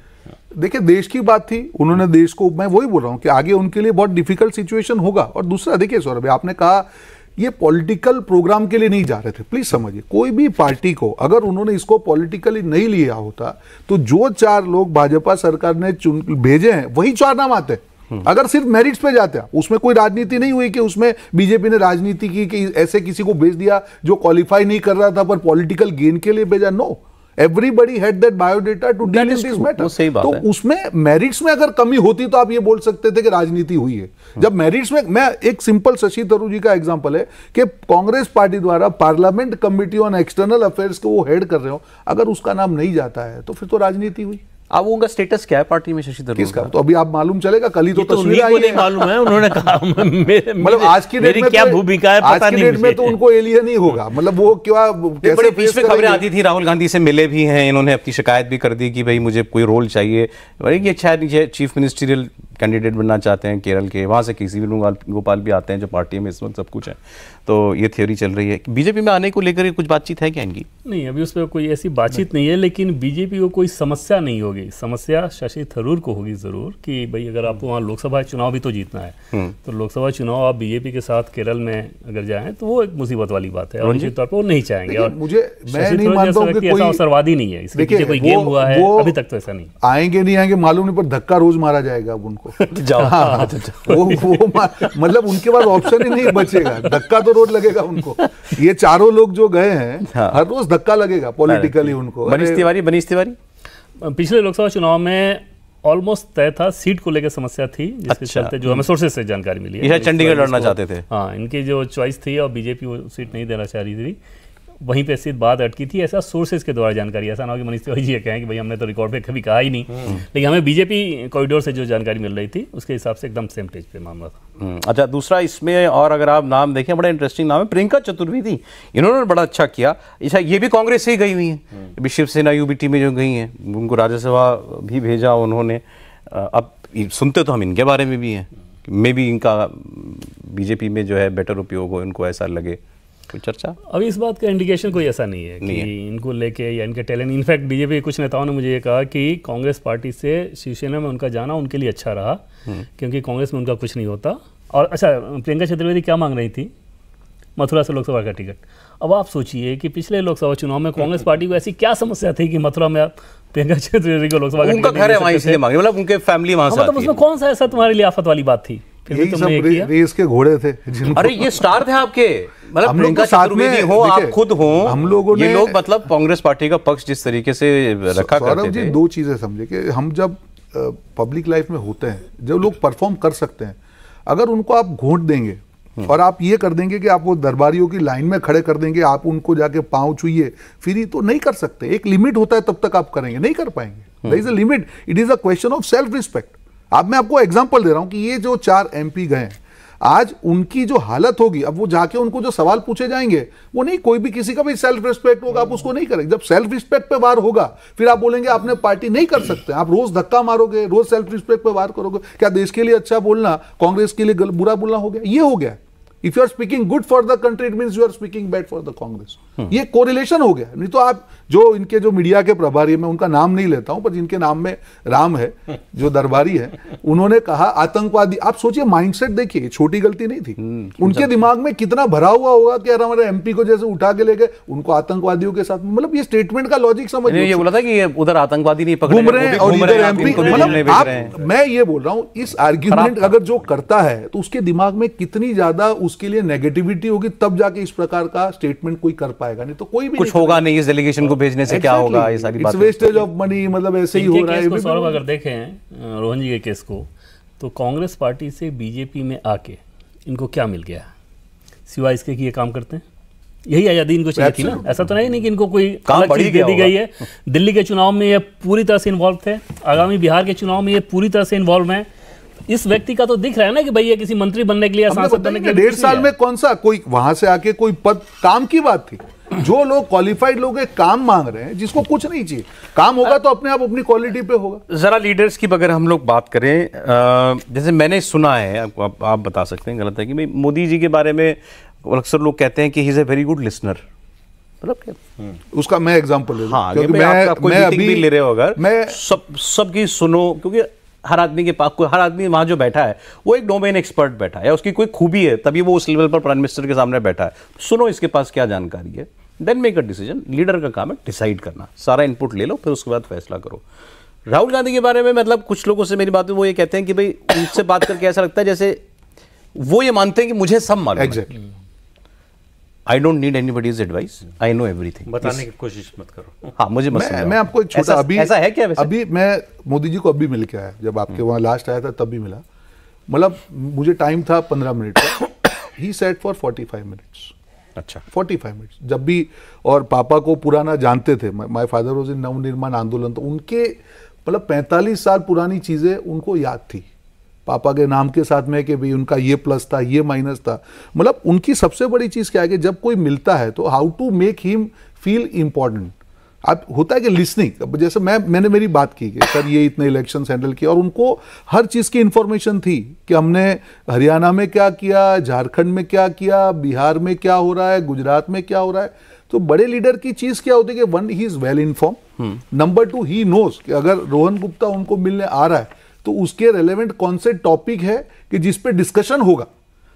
देखिए, देश की बात थी, उन्होंने देश को, मैं वही बोल रहा हूं कि आगे उनके लिए बहुत डिफिकल्ट सिचुएशन होगा। और दूसरा देखिए सौरभ, आपने कहा ये पॉलिटिकल प्रोग्राम के लिए नहीं जा रहे थे। प्लीज समझिए, कोई भी पार्टी को अगर उन्होंने इसको पॉलिटिकली नहीं लिया होता तो जो 4 लोग भाजपा सरकार ने भेजे हैं वही 4 नाम आते। अगर सिर्फ मेरिट्स पे जाते हैं, उसमें कोई राजनीति नहीं हुई कि उसमें बीजेपी ने राजनीति की कि ऐसे किसी को भेज दिया जो क्वालिफाई नहीं कर रहा था पर पॉलिटिकल गेन के लिए भेजा। No, everybody had that biodata to deal in this matter. तो उसमें मेरिट्स में अगर कमी होती तो आप ये बोल सकते थे कि राजनीति हुई है। जब मेरिट्स में, मैं एक सिंपल शशि थरूर जी का एग्जांपल है कि कांग्रेस पार्टी द्वारा parliament committee on external affairs को वो हेड कर रहे हो, अगर उसका नाम नहीं जाता है तो फिर तो राजनीति हुई। अब उनका स्टेटस क्या है पार्टी में शशि थरूर किसका? तो अभी आप मालूम चलेगा, कल ही तो तस्वीर आई है। मालूम है, उन्होंने कहा मतलब आज की डेट में क्या भूमिका है पता नहीं, आज की डेट में तो उनको एलियन ही होगा। मतलब वो क्या, बड़े बीच में खबरें आती थी राहुल गांधी से मिले भी हैं, इन्होंने अपनी शिकायत भी कर दी कि भाई मुझे कोई रोल चाहिए। ये शायद चीफ मिनिस्ट्रियल कैंडिडेट बनना चाहते हैं केरल के, वहाँ से किसी वेणुगोपाल भी आते हैं जो पार्टी में इस वक्त सब कुछ है। तो ये थ्योरी चल रही है। बीजेपी में आने को लेकर कुछ बातचीत है क्या इनकी? नहीं, अभी उस पर कोई ऐसी बातचीत नहीं है, लेकिन बीजेपी को कोई समस्या नहीं होगी होगी, समस्या शशि थरूर को होगी ज़रूर कि भाई अगर आपको वहाँ लोकसभा चुनाव भी तो जीतना है, तो लोकसभा चुनाव आप बीजेपी के साथ केरल में अगर जाएं तो वो एक मुसीबत वाली बात है और निश्चित तौर पर वो नहीं चाहेंगे। और मैं नहीं मानता हूँ कि कोई ऐसा अवसरवादी नहीं है, इसके पीछे कोई गेम हुआ है, अभी तक तो ऐसा नहीं। आएंगे नहीं आएंगे मालूम नहीं, पर धक्का रोज मारा जाएगा अब उनको। मतलब उनके पास ऑप्शन ही नहीं बचेगा, धक्का तो रोज लगेगा उनको। ये चारों लोग जो गए हैं हर रोज धक्का लगेगा पॉलिटिकली उनको। मनीष तिवारी पिछले लोकसभा चुनाव में ऑलमोस्ट तय था, सीट को लेकर समस्या थी जिसके चलते जो हमें सोर्सेज से जानकारी मिली है, चंडीगढ़ लड़ना चाहते थे। हाँ, इनकी जो चॉइस थी और बीजेपी वो सीट नहीं देना चाह रही थी, वहीं पे सीट बात अटकी थी। ऐसा सोर्सेज के द्वारा जानकारी, ऐसा ना हो कि मनीष तिवारी जी ये कहें कि भाई हमने तो रिकॉर्ड पे कभी कहा ही नहीं, लेकिन हमें बीजेपी कॉरिडोर से जो जानकारी मिल रही थी उसके हिसाब से एकदम सेम पेज पे मामला था। अच्छा, दूसरा इसमें और अगर आप नाम देखें, बड़ा इंटरेस्टिंग नाम है प्रियंका चतुर्वेदी। इन्होंने बड़ा अच्छा किया। अच्छा, ये भी कांग्रेस से ही गई हुई हैं, अभी शिवसेना यूबीटी में जो गई हैं, उनको राज्यसभा भी भेजा उन्होंने। अब सुनते तो हम इनके बारे में भी हैं, मे बी इनका बीजेपी में जो है बेटर उपयोग हो, इनको ऐसा लगे। कोई चर्चा अभी इस बात का इंडिकेशन कोई ऐसा नहीं है कि इनको लेके या इनके टैलेंट। इनफैक्ट बीजेपी के कुछ नेताओं ने मुझे ये कहा कि कांग्रेस पार्टी से शिवसेना में उनका जाना उनके लिए अच्छा रहा, क्योंकि कांग्रेस में उनका कुछ नहीं होता। और अच्छा, प्रियंका चतुर्वेदी क्या मांग रही थी? मथुरा से लोकसभा का टिकट। अब आप सोचिए कि पिछले लोकसभा चुनाव में कांग्रेस पार्टी को ऐसी क्या समस्या थी कि मथुरा में आप प्रियंका चतुर्वेदी को लोकसभा का उनका घर है वहाँ, इसलिए मांगे, मतलब उनके फैमिली वहाँ से आती है। उसमें कौन सा ऐसा तुम्हारे लिए आफत वाली बात थी? यही सब रेस के घोड़े थे। अरे ये स्टार थे आपके, मतलब प्रियंका चतुर्वेदी हो, आप खुद हो, हम लोगों ने, ये लोग मतलब कांग्रेस पार्टी का पक्ष जिस तरीके से रखा करते थे। दो चीजें समझे कि हम जब पब्लिक लाइफ में होते हैं, जब लोग परफॉर्म कर सकते हैं, अगर उनको आप घोंट देंगे और आप ये कर देंगे कि आप वो दरबारियों की लाइन में खड़े कर देंगे, आप उनको जाके पांव छुइए फिर, तो नहीं कर सकते। एक लिमिट होता है, तब तक आप करेंगे, नहीं कर पाएंगे। There is a limit, it is a question of self respect. अब मैं आपको एग्जांपल दे रहा हूं कि ये जो 4 MP गए हैं, आज उनकी जो हालत होगी, अब वो जाके उनको जो सवाल पूछे जाएंगे वो नहीं, कोई भी किसी का भी सेल्फ रिस्पेक्ट होगा, आप उसको नहीं करेंगे। जब सेल्फ रिस्पेक्ट पे वार होगा फिर आप बोलेंगे आपने पार्टी नहीं कर सकते। आप रोज धक्का मारोगे, रोज सेल्फ रिस्पेक्ट पे वार करोगे, क्या देश के लिए अच्छा बोलना कांग्रेस के लिए बुरा बोलना हो गया? ये हो गया। If you are speaking good for the country, it means you are speaking bad for the Congress. ये कोरिलेशन हो गया। नहीं तो आप जो इनके जो मीडिया के प्रभारी, मैं उनका नाम नहीं लेता हूं, पर जिनके नाम में राम है, जो दरबारी है, उन्होंने कहा आतंकवादी। आप सोचिए माइंडसेट देखिए, छोटी गलती नहीं थी। उनके दिमाग में कितना भरा हुआ होगा कि यार हमारे MP को जैसे उठा के ले गए, उनको आतंकवादियों के साथ, मतलब ये स्टेटमेंट का लॉजिक समझिए। ये बोला था कि उधर आतंकवादी नहीं पकड़े, घूम रहे हैं और इधर MP, मतलब मैं ये बोल रहा हूं, इस आर्ग्यूमेंट अगर जो करता है तो उसके दिमाग में कितनी ज्यादा उसके लिए नेगेटिविटी होगी, तब जाके इस प्रकार का स्टेटमेंट कोई कर पाएगा। नहीं तो कोई भी कुछ होगा नहीं, इस डेलीगेशन को भेजने से क्या होगा, ये सारी बातें। वेस्टेज ऑफ मनी, मतलब ऐसे ही हो रहा है। सौरभ, अगर देखें रोहन जी के केस को, तो कांग्रेस पार्टी से बीजेपी में आके इनको क्या मिल गया सिवाय इसके कि ये काम करते हैं? यही आजादी इनको चाहिए थी ना। ऐसा तो नहीं कि इनको कोई काम बढ़ी दे दी गई है। दिल्ली के चुनाव में ये पूरी तरह से इन्वॉल्व थे, आगामी बिहार के चुनाव में ये पूरी तरह से इन्वॉल्व है। इस व्यक्ति का तो दिख रहा है ना कि भाई ये किसी मंत्री बनने के लिए, सांसद बनने के लिए 1.5 साल में कौन सा कोई वहां से आके कोई पद, काम की बात थी। जो लोग क्वालिफाइड लोग काम मांग रहे हैं, जिसको कुछ नहीं चाहिए, काम होगा तो अपने आप अपनी क्वालिटी पे होगा। जरा लीडर्स की अगर हम लोग बात करें, जैसे मैंने सुना है, आप बता सकते हैं गलत है कि भाई मोदी जी के बारे में अक्सर लोग कहते हैं कि he is a very good listener, मतलब उसका मैं एग्जांपल ले हाँ, क्योंकि मैं अभी भी ले रहे हो, अगर मैं सबकी सुनो, क्योंकि हर आदमी के पास, हर आदमी वहां जो बैठा है वो एक डोमेन एक्सपर्ट बैठा है, या उसकी कोई खूबी है तभी वो उस लेवल पर प्राइम मिनिस्टर के सामने बैठा है। सुनो इसके पास क्या जानकारी है, then make a decision. Leader का काम है डिसाइड करना, सारा इनपुट ले लो, फिर उसके बाद फैसला करो। राहुल गांधी के बारे में, मतलब कुछ लोगों से मेरी बात है, वो ये कहते हैं कि भाई उनसे बात करके ऐसा लगता है जैसे वो ये मानते हैं कि मुझे सब मालूम है। Exactly, I don't need anybody's advice, I know everything. बताने की कोशिश मत करो। हाँ, मुझे मैं आपको एक छोटा, अभी ऐसा है क्या वैसे? अभी मैं मोदी जी को अभी मिल के आया, जब आपके वहाँ लास्ट आया था तब भी मिला। मतलब मुझे टाइम था 15 मिनट का, ही सेट फॉर 45 मिनट्स। अच्छा, 45 मिनट्स। जब भी, और पापा को पुराना जानते थे, my father was in Navnirman आंदोलन, तो उनके मतलब 45 साल पुरानी चीजें उनको याद थी पापा के नाम के साथ में, कि भाई उनका ये प्लस था, ये माइनस था। मतलब उनकी सबसे बड़ी चीज क्या है कि जब कोई मिलता है तो how to make him feel important. अब होता है कि लिसनिंग, जैसे मैंने मेरी बात की कि सर ये इतने इलेक्शन हैंडल किया, और उनको हर चीज़ की इंफॉर्मेशन थी कि हमने हरियाणा में क्या किया, झारखंड में क्या किया, बिहार में क्या हो रहा है, गुजरात में क्या हो रहा है। तो बड़े लीडर की चीज क्या होती है कि one, he is well inform, number two, he knows कि अगर रोहन गुप्ता उनको मिलने आ रहा है तो उसके रेलेवेंट कौन से टॉपिक है कि जिस पे डिस्कशन होगा,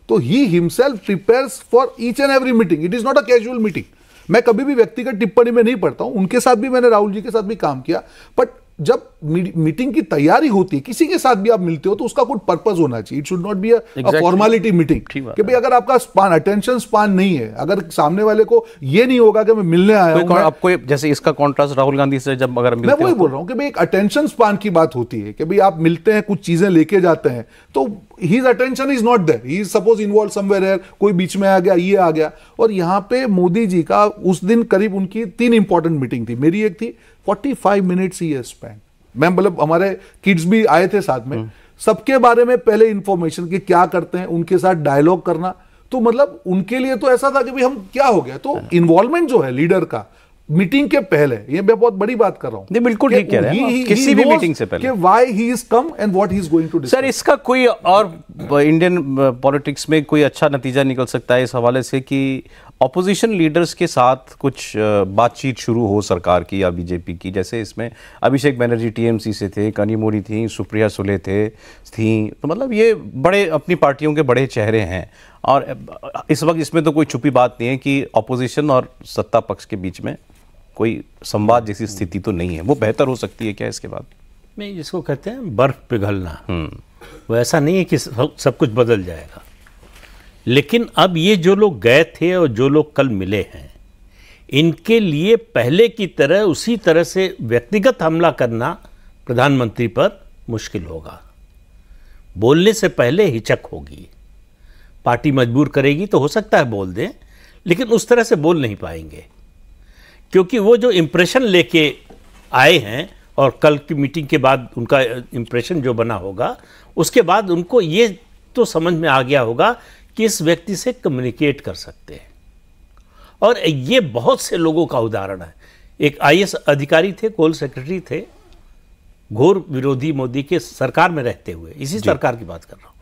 तो he himself prepares for each and every meeting. It is not a casual meeting. मैं कभी भी व्यक्तिगत टिप्पणी में नहीं पढ़ता हूं, उनके साथ भी मैंने राहुल जी के साथ भी काम किया, बट जब मीटिंग की तैयारी होती है, किसी के साथ भी आप मिलते हो तो उसका कुछ पर्पस होना चाहिए। It should not be a formality meeting कि भाई अगर आपका स्पान, अटेंशन स्पान नहीं है, अगर सामने वाले को ये नहीं होगा कि मैं मिलने आया हूं, आपको जैसे इसका कॉन्ट्रास्ट राहुल गांधी से जब अगर मैं वही बोल रहा हूं कि भाई एक अटेंशन स्पान की बात होती है कि भाई आप मिलते हैं, कुछ चीजें लेके जाते हैं, तो his attention is not there, he is suppose involve somewhere air, कोई बीच में आ गया, ये आ गया। और यहाँ पे मोदी जी का उस दिन करीब उनकी 3 इंपॉर्टेंट मीटिंग थी। मेरी एक थी 45 मिनट्स ही स्पेंड, मैं मतलब हमारे किड्स भी आए थे साथ में, सबके बारे में पहले इंफॉर्मेशन कि क्या करते हैं, उनके साथ डायलॉग करना। तो मतलब उनके लिए तो ऐसा था कि भाई हम क्या हो गया। तो इन्वॉल्वमेंट जो है लीडर का मीटिंग के पहले, ये मैं बहुत बड़ी बात कर रहा हूं। नहीं, बिल्कुल ठीक कह रहे हैं, किसी भी मीटिंग से पहले why he is come and what he is going to discuss. Sir, इसका कोई और इंडियन पॉलिटिक्स में कोई अच्छा नतीजा निकल सकता है इस हवाले से कि ऑपोजिशन लीडर्स के साथ कुछ बातचीत शुरू हो सरकार की या बीजेपी की? जैसे इसमें अभिषेक बनर्जी टीएमसी से थे, कनिमोड़ी थी, सुप्रिया सुले थी, तो मतलब ये बड़े अपनी पार्टियों के बड़े चेहरे हैं। और इस वक्त इसमें तो कोई छुपी बात नहीं है कि ऑपोजिशन और सत्ता पक्ष के बीच में कोई संवाद जैसी स्थिति तो नहीं है। वो बेहतर हो सकती है क्या इसके बाद? नहीं, जिसको कहते हैं बर्फ पिघलना, वो ऐसा नहीं है कि सब कुछ बदल जाएगा। लेकिन अब ये जो लोग गए थे और जो लोग कल मिले हैं, इनके लिए पहले की तरह उसी तरह से व्यक्तिगत हमला करना प्रधानमंत्री पर मुश्किल होगा। बोलने से पहले हिचक होगी, पार्टी मजबूर करेगी तो हो सकता है बोल दें, लेकिन उस तरह से बोल नहीं पाएंगे, क्योंकि वो जो इम्प्रेशन लेके आए हैं और कल की मीटिंग के बाद उनका इम्प्रेशन जो बना होगा, उसके बाद उनको ये तो समझ में आ गया होगा कि इस व्यक्ति से कम्युनिकेट कर सकते हैं। और ये बहुत से लोगों का उदाहरण है। एक आईएएस अधिकारी थे, कोल सेक्रेटरी थे, घोर विरोधी मोदी के सरकार में रहते हुए, इसी सरकार की बात कर रहा हूं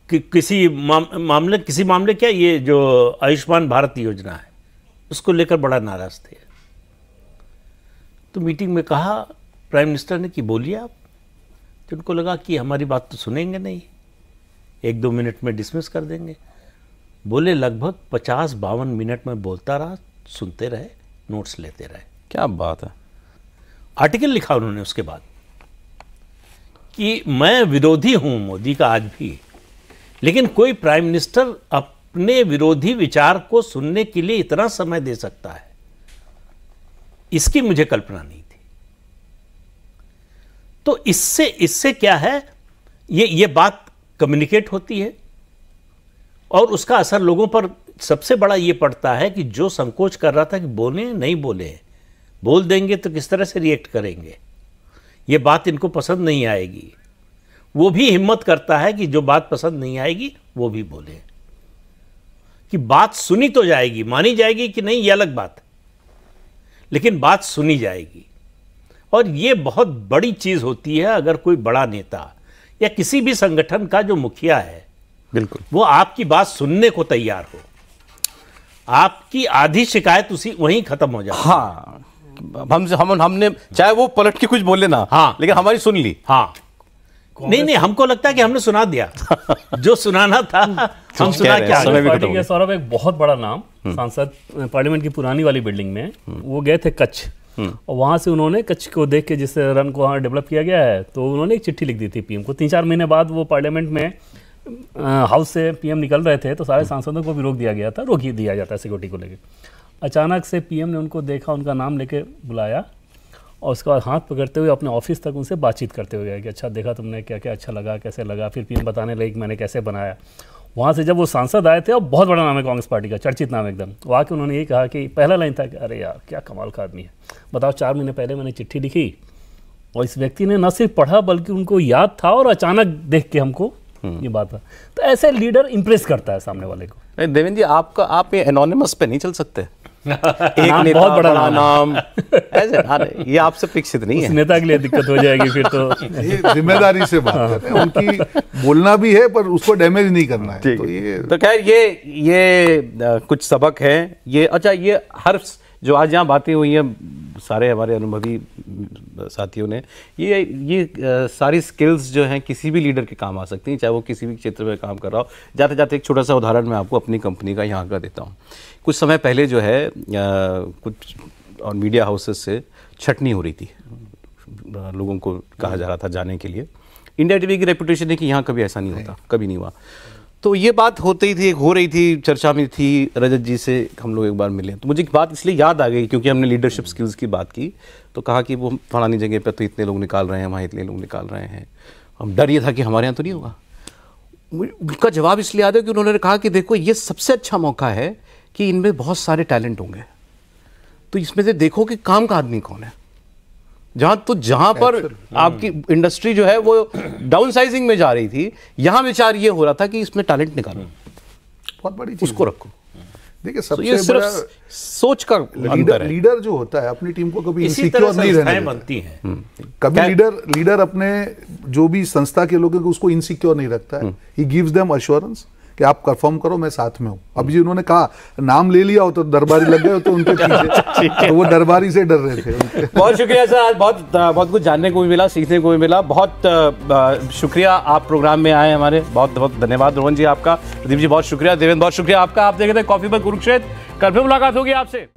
कि किसी मामले क्या, ये जो आयुष्मान भारत योजना है उसको लेकर बड़ा नाराज थे। तो मीटिंग में कहा प्राइम मिनिस्टर ने कि बोलिए आप, तो उनको लगा कि हमारी बात तो सुनेंगे नहीं, 1-2 मिनट में डिसमिस कर देंगे। बोले लगभग 50-52 मिनट में बोलता रहा, सुनते रहे, नोट्स लेते रहे। क्या बात है। आर्टिकल लिखा उन्होंने उसके बाद कि मैं विरोधी हूं मोदी का आज भी, लेकिन कोई प्राइम मिनिस्टर अपने विरोधी विचार को सुनने के लिए इतना समय दे सकता है, इसकी मुझे कल्पना नहीं थी। तो इससे क्या है, ये बात कम्युनिकेट होती है और उसका असर लोगों पर सबसे बड़ा ये पड़ता है कि जो संकोच कर रहा था कि बोले नहीं बोले, बोल देंगे तो किस तरह से रिएक्ट करेंगे, ये बात इनको पसंद नहीं आएगी, वो भी हिम्मत करता है कि जो बात पसंद नहीं आएगी वो भी बोले, कि बात सुनी तो जाएगी, मानी जाएगी कि नहीं ये अलग बात है, लेकिन बात सुनी जाएगी। और ये बहुत बड़ी चीज होती है अगर कोई बड़ा नेता या किसी भी संगठन का जो मुखिया है, बिल्कुल, वो आपकी बात सुनने को तैयार हो, आपकी आधी शिकायत उसी वहीं खत्म हो जाए। हाँ, हमने चाहे वो पलट के कुछ बोले ना, हाँ, लेकिन हमारी सुन ली। हाँ, नहीं, हमको लगता है कि हमने सुना दिया जो सुनाना था, हम सुना क्या। पार्टी के सौरभ एक बहुत बड़ा नाम सांसद पार्लियामेंट की पुरानी वाली बिल्डिंग में, वो गए थे कच्छ, और वहाँ से उन्होंने कच्छ को देख के, जिस रन को वहाँ डेवलप किया गया है, तो उन्होंने एक चिट्ठी लिख दी थी पीएम को। 3-4 महीने बाद वो पार्लियामेंट में हाउस से पीएम निकल रहे थे, तो सारे सांसदों को भी रोक दिया गया था, रोक ही दिया जाता है सिक्योरिटी को लेकर। अचानक से पीएम ने उनको देखा, उनका नाम लेके बुलाया और उसके बाद हाथ पकड़ते हुए अपने ऑफिस तक उनसे बातचीत करते हुए गए कि अच्छा देखा तुमने, क्या क्या अच्छा लगा, कैसे लगा। फिर पीएम बताने लगे कि मैंने कैसे बनाया। वहाँ से जब वो सांसद आए थे, और बहुत बड़ा नाम है कांग्रेस पार्टी का, चर्चित नाम एकदम, वहाँ के उन्होंने ये कहा कि पहला लाइन था कि अरे यार क्या कमाल का आदमी है, बताओ 4 महीने पहले मैंने चिट्ठी लिखी और इस व्यक्ति ने न सिर्फ पढ़ा बल्कि उनको याद था, और अचानक देख के हमको ये बात है। तो ऐसे लीडर इंप्रेस करता है सामने वाले को। देवेंद्र जी, आप ये एनोनिमस पे नहीं चल सकते? एक नेता बहुत बड़ा बड़ा नाम नाम ऐसे ये आपसे अपेक्षित नहीं उस है। नेता के लिए दिक्कत हो जाएगी फिर तो। ये जिम्मेदारी से बात कर रहे हैं, उनकी बोलना भी है पर उसको डैमेज नहीं करना है। तो ये तो खैर ये कुछ सबक है ये। अच्छा, ये हर जो आज यहाँ बातें हुई हैं सारे हमारे अनुभवी साथियों ने, ये सारी स्किल्स जो हैं किसी भी लीडर के काम आ सकती हैं, चाहे वो किसी भी क्षेत्र में काम कर रहा हो। जाते जाते एक छोटा सा उदाहरण मैं आपको अपनी कंपनी का यहाँ का देता हूँ। कुछ समय पहले जो है कुछ और मीडिया हाउसेस से छटनी हो रही थी, लोगों को कहा जा रहा था जाने के लिए। इंडिया टीवी की रेपुटेशन है कि यहाँ कभी ऐसा नहीं होता, कभी नहीं हुआ। तो ये बात हो रही थी, चर्चा में थी। रजत जी से हम लोग एक बार मिले तो मुझे एक बात इसलिए याद आ गई क्योंकि हमने लीडरशिप स्किल्स की बात की, तो कहा कि वो फलानी जगह पे तो इतने लोग निकाल रहे हैं, वहाँ इतने लोग निकाल रहे हैं। हम डर ये था कि हमारे यहाँ तो नहीं होगा। उनका जवाब इसलिए याद है कि उन्होंने कहा कि देखो ये सबसे अच्छा मौका है कि इनमें बहुत सारे टैलेंट होंगे, तो इसमें से देखो कि काम का आदमी कौन है। जहां पर आपकी इंडस्ट्री जो है वो डाउन साइजिंग में जा रही थी, यहां विचार ये हो रहा था कि इसमें टैलेंट निकालो, बहुत बड़ी चीज उसको रखो। देखिए, तो ये सबसे बड़ा सिर्फ सोच का अंतर है। लीडर जो होता है अपनी टीम को कभी इसी इनसिक्योर तरह नहीं रहने संस्थाएं देता। बनती हैं। कभी लीडर अपने जो भी संस्था के लोगों को उसको इनसिक्योर नहीं रखता है। ही गिव्स देम अश्योरेंस कि आप परफॉर्म करो, मैं साथ में हूं। अभी उन्होंने कहा नाम ले लिया हो तो दरबारी लग गए हो तो उनके पीछे, तो वो दरबारी से डर रहे थे। बहुत शुक्रिया सर, आज बहुत कुछ जानने को भी मिला, सीखने को भी मिला। बहुत शुक्रिया आप प्रोग्राम में आए हमारे। बहुत बहुत धन्यवाद रोहन जी आपका, प्रदीप जी बहुत शुक्रिया, देवेंद्र बहुत शुक्रिया आपका। आप देख रहे थे कॉफी पर कुरुक्षेत्र, कल फिर मुलाकात होगी आपसे।